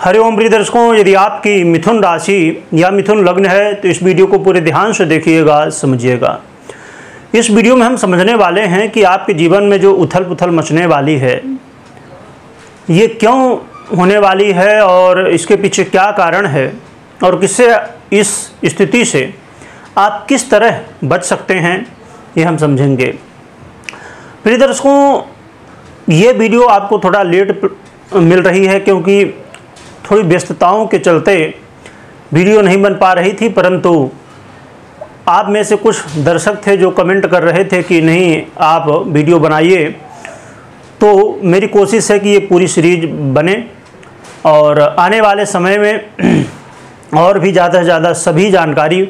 हरिओम प्रिय दर्शकों, यदि आपकी मिथुन राशि या मिथुन लग्न है तो इस वीडियो को पूरे ध्यान से देखिएगा, समझिएगा। इस वीडियो में हम समझने वाले हैं कि आपके जीवन में जो उथल पुथल मचने वाली है ये क्यों होने वाली है और इसके पीछे क्या कारण है और किससे इस स्थिति से आप किस तरह बच सकते हैं, ये हम समझेंगे। प्रिय दर्शकों, ये वीडियो आपको थोड़ा लेट मिल रही है क्योंकि थोड़ी व्यस्तताओं के चलते वीडियो नहीं बन पा रही थी, परंतु आप में से कुछ दर्शक थे जो कमेंट कर रहे थे कि नहीं आप वीडियो बनाइए, तो मेरी कोशिश है कि ये पूरी सीरीज बने और आने वाले समय में और भी ज़्यादा से ज़्यादा सभी जानकारी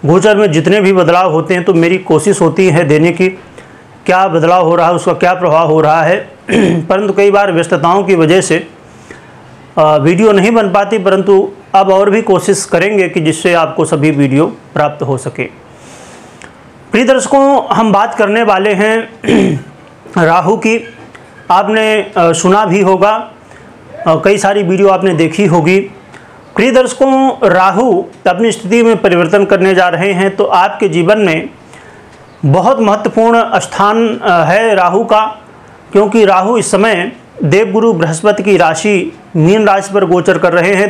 गोचर में जितने भी बदलाव होते हैं तो मेरी कोशिश होती है देने की, क्या बदलाव हो रहा है, उसका क्या प्रभाव हो रहा है। परंतु कई बार व्यस्तताओं की वजह से वीडियो नहीं बन पाती, परंतु अब और भी कोशिश करेंगे कि जिससे आपको सभी वीडियो प्राप्त हो सके। प्रिय दर्शकों, हम बात करने वाले हैं राहु की। आपने सुना भी होगा, कई सारी वीडियो आपने देखी होगी। प्रिय दर्शकों, राहु अपनी स्थिति में परिवर्तन करने जा रहे हैं, तो आपके जीवन में बहुत महत्वपूर्ण स्थान है राहु का, क्योंकि राहु इस समय देवगुरु बृहस्पति की राशि मीन राशि पर गोचर कर रहे हैं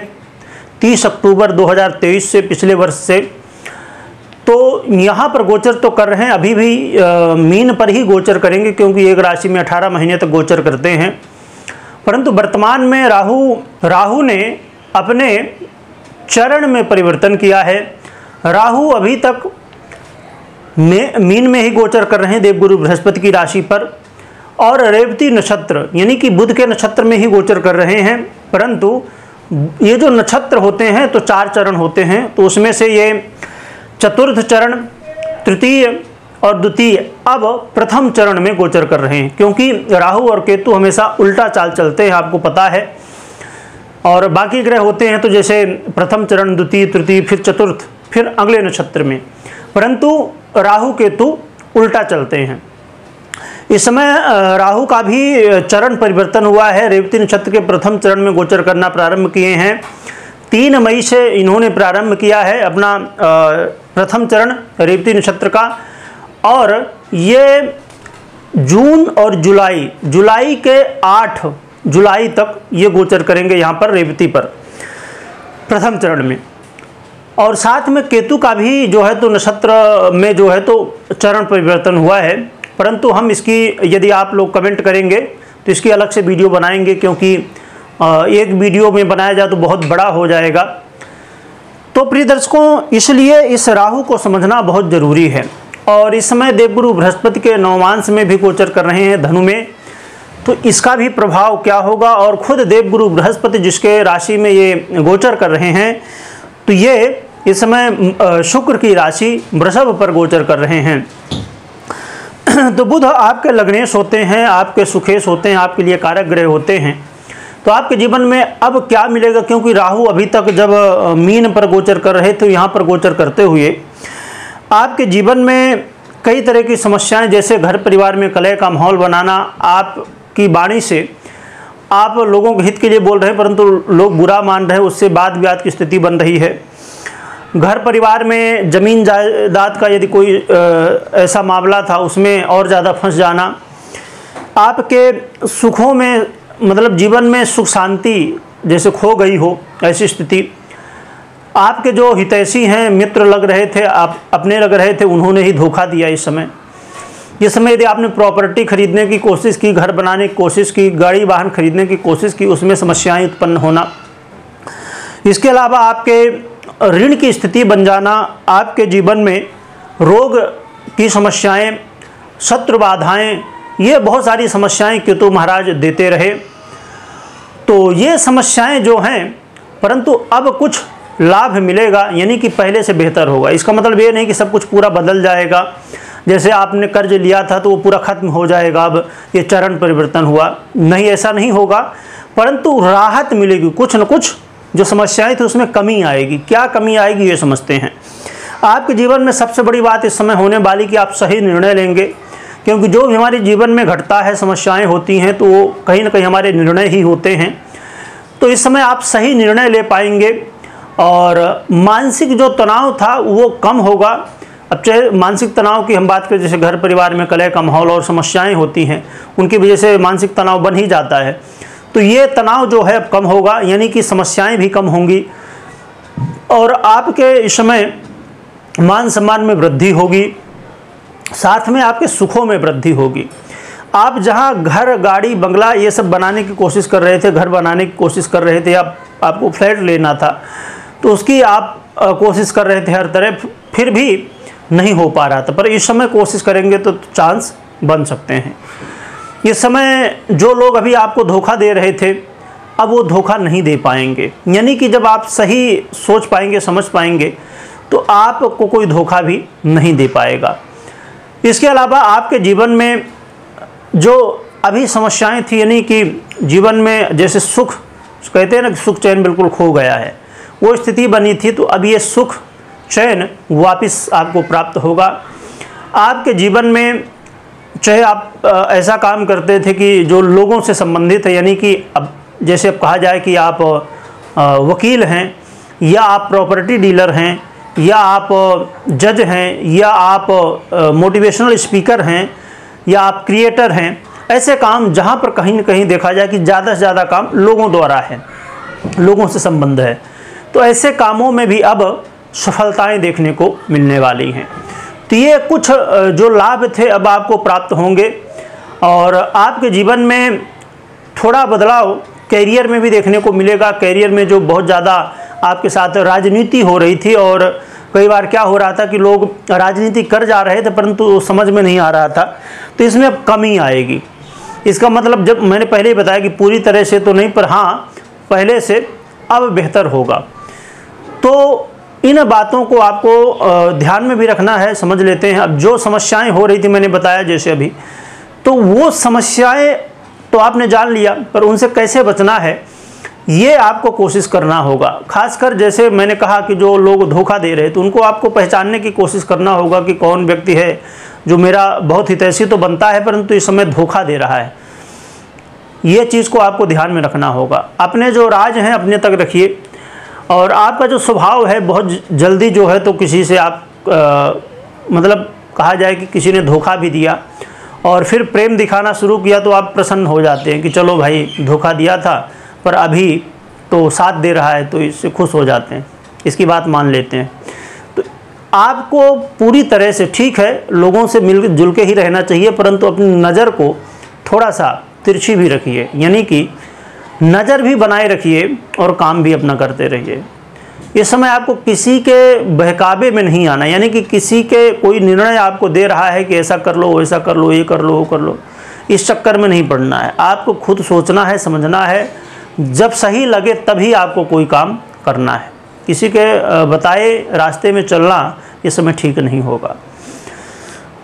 30 अक्टूबर 2023 से, पिछले वर्ष से। तो यहाँ पर गोचर तो कर रहे हैं, अभी भी मीन पर ही गोचर करेंगे क्योंकि एक राशि में 18 महीने तक गोचर करते हैं। परंतु वर्तमान में राहु ने अपने चरण में परिवर्तन किया है। राहु अभी तक मीन में ही गोचर कर रहे हैं देवगुरु बृहस्पति की राशि पर, और रेवती नक्षत्र यानी कि बुध के नक्षत्र में ही गोचर कर रहे हैं। परंतु ये जो नक्षत्र होते हैं तो 4 चरण होते हैं, तो उसमें से ये चतुर्थ चरण, तृतीय और द्वितीय अब प्रथम चरण में गोचर कर रहे हैं, क्योंकि राहु और केतु हमेशा उल्टा चाल चलते हैं, आपको पता है। और बाकी ग्रह होते हैं तो जैसे प्रथम चरण, द्वितीय, तृतीय, फिर चतुर्थ, फिर अगले नक्षत्र में, परंतु राहु केतु उल्टा चलते हैं। इस समय राहु का भी चरण परिवर्तन हुआ है। रेवती नक्षत्र के प्रथम चरण में गोचर करना प्रारंभ किए हैं। 3 मई से इन्होंने प्रारंभ किया है अपना प्रथम चरण रेवती नक्षत्र का, और ये जून और जुलाई के 8 जुलाई तक ये गोचर करेंगे यहाँ पर रेवती पर प्रथम चरण में। और साथ में केतु का भी जो है तो नक्षत्र में जो है तो चरण परिवर्तन हुआ है, परंतु हम इसकी, यदि आप लोग कमेंट करेंगे तो इसकी अलग से वीडियो बनाएंगे, क्योंकि एक वीडियो में बनाया जाए तो बहुत बड़ा हो जाएगा। तो प्रिय दर्शकों, इसलिए इस राहु को समझना बहुत ज़रूरी है। और इस समय देवगुरु बृहस्पति के नवमांश में भी गोचर कर रहे हैं धनु में, तो इसका भी प्रभाव क्या होगा। और खुद देवगुरु बृहस्पति जिसके राशि में ये गोचर कर रहे हैं, तो ये इस समय शुक्र की राशि वृषभ पर गोचर कर रहे हैं। तो बुध आपके लग्नेश होते हैं, आपके सुखेश होते हैं, आपके लिए कारक ग्रह होते हैं। तो आपके जीवन में अब क्या मिलेगा, क्योंकि राहु अभी तक जब मीन पर गोचर कर रहे थे, यहाँ पर गोचर करते हुए आपके जीवन में कई तरह की समस्याएं, जैसे घर परिवार में कलह का माहौल बनाना, आपकी वाणी से आप लोगों के हित के लिए बोल रहे हैं परंतु लोग बुरा मान रहे हैं, उससे वाद विवाद की स्थिति बन रही है। घर परिवार में जमीन जायदाद का यदि कोई ऐसा मामला था, उसमें और ज़्यादा फंस जाना, आपके सुखों में, मतलब जीवन में सुख शांति जैसे खो गई हो, ऐसी स्थिति। आपके जो हितैषी हैं, मित्र लग रहे थे, आप अपने लग रहे थे, उन्होंने ही धोखा दिया। इस समय यदि आपने प्रॉपर्टी खरीदने की कोशिश की, घर बनाने की कोशिश की, गाड़ी वाहन खरीदने की कोशिश की, उसमें समस्याएं उत्पन्न होना। इसके अलावा आपके ऋण की स्थिति बन जाना, आपके जीवन में रोग की समस्याएं, शत्रु बाधाएं, ये बहुत सारी समस्याएं केतु महाराज देते रहे। तो ये समस्याएं जो हैं, परंतु अब कुछ लाभ मिलेगा, यानी कि पहले से बेहतर होगा। इसका मतलब ये नहीं कि सब कुछ पूरा बदल जाएगा, जैसे आपने कर्ज लिया था तो वो पूरा खत्म हो जाएगा, अब ये चरण परिवर्तन हुआ, नहीं, ऐसा नहीं होगा। परंतु राहत मिलेगी, कुछ न कुछ जो समस्याएं थी उसमें कमी आएगी। क्या कमी आएगी ये समझते हैं। आपके जीवन में सबसे बड़ी बात इस समय होने वाली कि आप सही निर्णय लेंगे, क्योंकि जो भी हमारे जीवन में घटता है, समस्याएं होती हैं, तो वो कहीं ना कहीं हमारे निर्णय ही होते हैं। तो इस समय आप सही निर्णय ले पाएंगे और मानसिक जो तनाव था वो कम होगा। अब चाहे मानसिक तनाव की हम बात करें, जैसे घर परिवार में कलह का माहौल और समस्याएं होती हैं, उनकी वजह से मानसिक तनाव बन ही जाता है, तो ये तनाव जो है अब कम होगा, यानी कि समस्याएं भी कम होंगी और आपके इस समय मान सम्मान में वृद्धि होगी, साथ में आपके सुखों में वृद्धि होगी। आप जहां घर, गाड़ी, बंगला ये सब बनाने की कोशिश कर रहे थे, घर बनाने की कोशिश कर रहे थे, आपको फ्लैट लेना था, तो उसकी आप कोशिश कर रहे थे हर तरफ, फिर भी नहीं हो पा रहा था, पर इस समय कोशिश करेंगे तो चांस बन सकते हैं। इस समय जो लोग अभी आपको धोखा दे रहे थे, अब वो धोखा नहीं दे पाएंगे, यानी कि जब आप सही सोच पाएंगे, समझ पाएंगे, तो आपको कोई धोखा भी नहीं दे पाएगा। इसके अलावा आपके जीवन में जो अभी समस्याएं थी, यानी कि जीवन में जैसे सुख कहते हैं ना कि सुख चैन बिल्कुल खो गया है, वो स्थिति बनी थी, तो अब ये सुख चैन वापस आपको प्राप्त होगा। आपके जीवन में चाहे आप ऐसा काम करते थे कि जो लोगों से संबंधित है, यानी कि अब जैसे अब कहा जाए कि आप वकील हैं, या आप प्रॉपर्टी डीलर हैं, या आप जज हैं, या आप मोटिवेशनल स्पीकर हैं, या आप क्रिएटर हैं, ऐसे काम जहां पर कहीं न कहीं देखा जाए कि ज़्यादा से ज़्यादा काम लोगों द्वारा है, लोगों से संबंध है, तो ऐसे कामों में भी अब सफलताएं देखने को मिलने वाली हैं। तो ये कुछ जो लाभ थे अब आपको प्राप्त होंगे और आपके जीवन में थोड़ा बदलाव कैरियर में भी देखने को मिलेगा। कैरियर में जो बहुत ज़्यादा आपके साथ राजनीति हो रही थी, और कई बार क्या हो रहा था कि लोग राजनीति कर जा रहे थे परंतु समझ में नहीं आ रहा था, तो इसमें अब कमी आएगी। इसका मतलब, जब मैंने पहले ही बताया कि पूरी तरह से तो नहीं, पर हाँ पहले से अब बेहतर होगा। तो इन बातों को आपको ध्यान में भी रखना है। समझ लेते हैं, अब जो समस्याएं हो रही थी मैंने बताया जैसे अभी, तो वो समस्याएं तो आपने जान लिया, पर उनसे कैसे बचना है ये आपको कोशिश करना होगा। खासकर जैसे मैंने कहा कि जो लोग धोखा दे रहे, तो उनको आपको पहचानने की कोशिश करना होगा कि कौन व्यक्ति है जो मेरा बहुत हितैषी तो बनता है परंतु इस समय धोखा दे रहा है। ये चीज़ को आपको ध्यान में रखना होगा। अपने जो राज हैं अपने तक रखिए, और आपका जो स्वभाव है बहुत जल्दी जो है तो किसी से आप मतलब कहा जाए कि किसी ने धोखा भी दिया और फिर प्रेम दिखाना शुरू किया, तो आप प्रसन्न हो जाते हैं कि चलो भाई धोखा दिया था पर अभी तो साथ दे रहा है, तो इससे खुश हो जाते हैं, इसकी बात मान लेते हैं। तो आपको पूरी तरह से, ठीक है लोगों से मिल जुल के ही रहना चाहिए, परंतु अपनी नज़र को थोड़ा सा तिरछी भी रखिए, यानी कि नज़र भी बनाए रखिए और काम भी अपना करते रहिए। इस समय आपको किसी के बहकावे में नहीं आना, यानी कि किसी के कोई निर्णय आपको दे रहा है कि ऐसा कर लो, वैसा कर लो, ये कर लो, वो कर लो, इस चक्कर में नहीं पड़ना है। आपको खुद सोचना है, समझना है, जब सही लगे तभी आपको कोई काम करना है। किसी के बताए रास्ते में चलना इस समय ठीक नहीं होगा।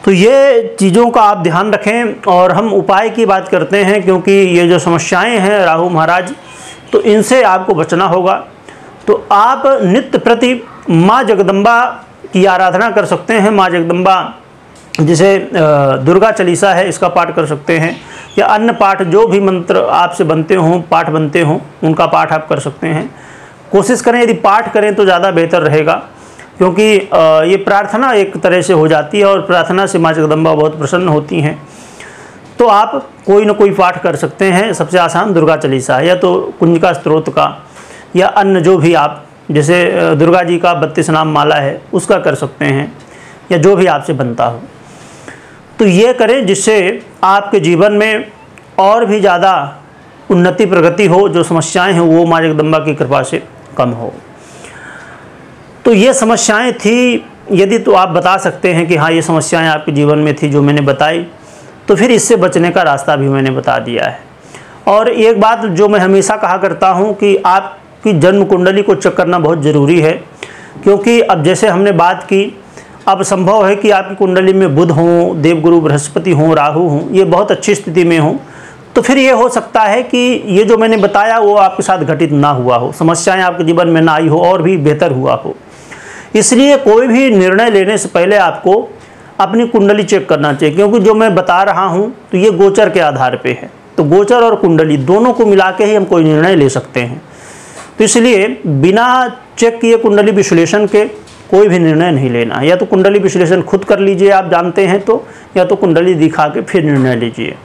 तो ये चीज़ों का आप ध्यान रखें। और हम उपाय की बात करते हैं, क्योंकि ये जो समस्याएं हैं राहु महाराज, तो इनसे आपको बचना होगा। तो आप नित्य प्रति माँ जगदम्बा की आराधना कर सकते हैं। माँ जगदम्बा जिसे दुर्गा चालीसा है इसका पाठ कर सकते हैं, या अन्य पाठ जो भी मंत्र आपसे बनते हों, पाठ बनते हों, उनका पाठ आप कर सकते हैं। कोशिश करें यदि पाठ करें तो ज़्यादा बेहतर रहेगा, क्योंकि ये प्रार्थना एक तरह से हो जाती है और प्रार्थना से माँ जगदम्बा बहुत प्रसन्न होती हैं। तो आप कोई न कोई पाठ कर सकते हैं। सबसे आसान दुर्गा चालीसा है, या तो कुंजिका स्तोत्र का, या अन्य जो भी आप, जैसे दुर्गा जी का 32 नाम माला है उसका कर सकते हैं, या जो भी आपसे बनता हो। तो ये करें जिससे आपके जीवन में और भी ज़्यादा उन्नति प्रगति हो, जो समस्याएं हैं वो माँ जगदम्बा की कृपा से कम हो। तो ये समस्याएं थी, यदि तो आप बता सकते हैं कि हाँ ये समस्याएं आपके जीवन में थी जो मैंने बताई, तो फिर इससे बचने का रास्ता भी मैंने बता दिया है। और एक बात जो मैं हमेशा कहा करता हूँ कि आपकी जन्म कुंडली को चेक करना बहुत ज़रूरी है, क्योंकि अब जैसे हमने बात की, अब संभव है कि आपकी कुंडली में बुध हों, देवगुरु बृहस्पति हों, राहु हों, ये बहुत अच्छी स्थिति में हों, तो फिर ये हो सकता है कि ये जो मैंने बताया वो आपके साथ घटित ना हुआ हो, समस्याएं आपके जीवन में ना आई हो और भी बेहतर हुआ हो। इसलिए कोई भी निर्णय लेने से पहले आपको अपनी कुंडली चेक करना चाहिए, क्योंकि जो मैं बता रहा हूँ तो ये गोचर के आधार पे है। तो गोचर और कुंडली दोनों को मिला के ही हम कोई निर्णय ले सकते हैं। तो इसलिए बिना चेक किए कुंडली विश्लेषण के कोई भी निर्णय नहीं लेना। या तो कुंडली विश्लेषण खुद कर लीजिए आप जानते हैं तो, या तो कुंडली दिखा के फिर निर्णय लीजिए।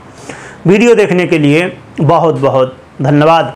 वीडियो देखने के लिए बहुत बहुत धन्यवाद।